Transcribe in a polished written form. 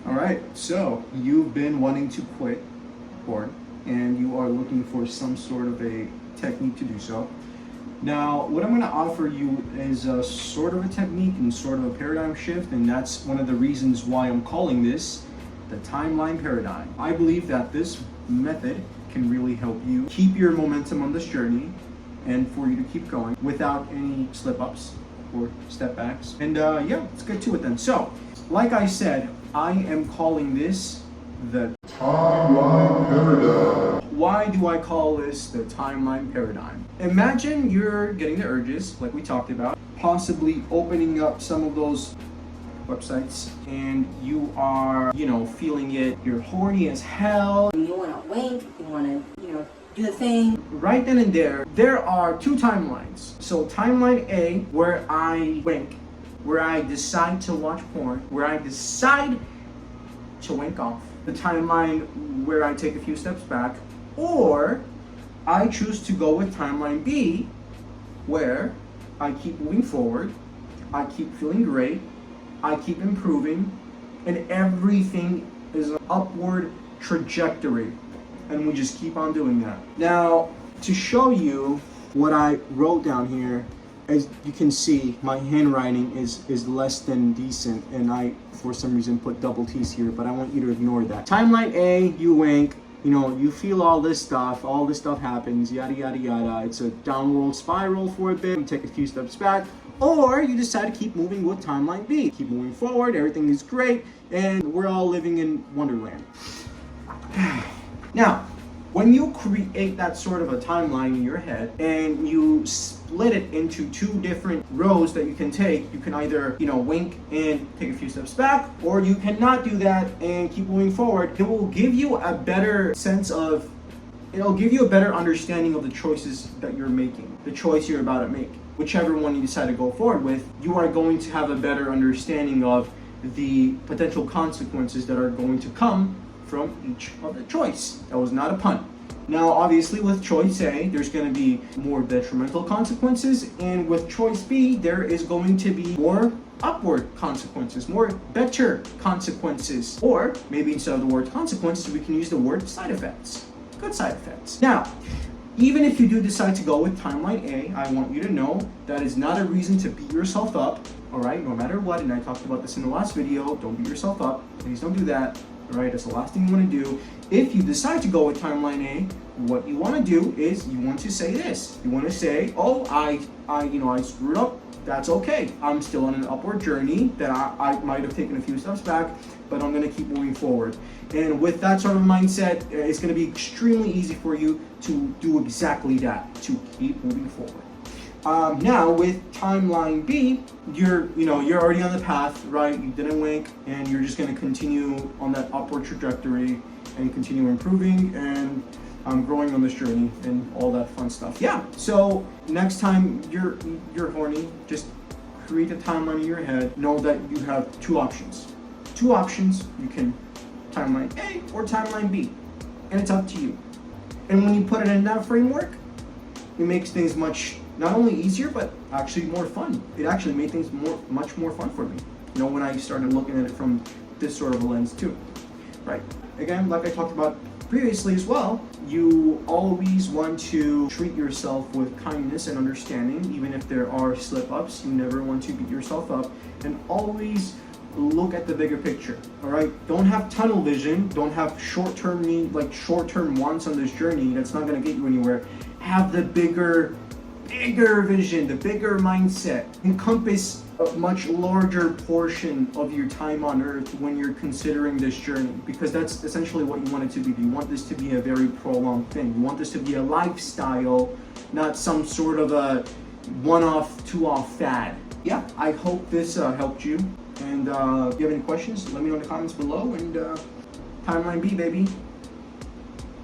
All right, so you've been wanting to quit porn and you are looking for some sort of a technique to do so. Now, what I'm going to offer you is a sort of a technique and sort of a paradigm shift, and that's one of the reasons why I'm calling this the timeline paradigm. I believe that this method can really help you keep your momentum on this journey and for you to keep going without any slip-ups or step backs. And yeah, let's get to it then. So, like I said, I am calling this the timeline paradigm. Why do I call this the timeline paradigm? Imagine you're getting the urges, like we talked about, possibly opening up some of those websites, and you are, feeling it. You're horny as hell. You want to wink, you want to, do the thing. Right then and there are two timelines. So timeline A, where I wink, where I decide to watch porn, where I decide to wink off. The timeline where I take a few steps back, or I choose to go with timeline B, where I keep moving forward, I keep feeling great, I keep improving, and everything is an upward trajectory, and we just keep on doing that. Now, to show you what I wrote down here, as you can see, my handwriting is less than decent, and I, for some reason, put double T's here, but I want you to ignore that. Timeline A, you wink, you feel all this stuff happens, yada, yada, yada. It's a downward spiral for a bit, you take a few steps back, or you decide to keep moving with timeline B. Keep moving forward, everything is great, and we're all living in Wonderland. Now, when you create that sort of a timeline in your head and you split it into two different rows that you can take, you can either, wink and take a few steps back, or you cannot do that and keep moving forward. It will give you a better it'll give you a better understanding of the choices that you're making, the choice you're about to make. Whichever one you decide to go forward with, you are going to have a better understanding of the potential consequences that are going to come from each of the choice. That was not a pun. Now, obviously, with choice A, there's going to be more detrimental consequences, and with choice B, there is going to be more upward consequences, more better consequences, or maybe instead of the word consequences, we can use the word side effects, good side effects. Now, even if you do decide to go with timeline A, I want you to know that is not a reason to beat yourself up, all right, no matter what, and I talked about this in the last video, don't beat yourself up, please don't do that. All right, that's the last thing you want to do. If you decide to go with timeline A, what you want to do is you want to say this. You want to say, oh, I screwed up. That's okay. I'm still on an upward journey that I might have taken a few steps back, but I'm going to keep moving forward. And with that sort of mindset, it's going to be extremely easy for you to do exactly that, to keep moving forward. Now with timeline B, you're already on the path, right? You didn't wink, and you're just going to continue on that upward trajectory and continue improving and growing on this journey and all that fun stuff. Yeah. So next time you're horny, just create a timeline in your head. Know that you have two options. You can timeline A or timeline B, and it's up to you. And when you put it in that framework, it makes things not only easier, but actually more fun. It actually made things much more fun for me, when I started looking at it from this sort of a lens too, right? Again, like I talked about previously as well, you always want to treat yourself with kindness and understanding, even if there are slip-ups. You never want to beat yourself up, and always look at the bigger picture, all right? Don't have tunnel vision, don't have short-term wants on this journey. That's not gonna get you anywhere. Have the bigger vision, the bigger mindset. Encompass a much larger portion of your time on earth when you're considering this journey, because that's essentially what you want it to be. You want this to be a very prolonged thing. You want this to be a lifestyle, not some sort of a one-off, two-off fad. Yeah, I hope this helped you. And if you have any questions, let me know in the comments below. And timeline B, baby.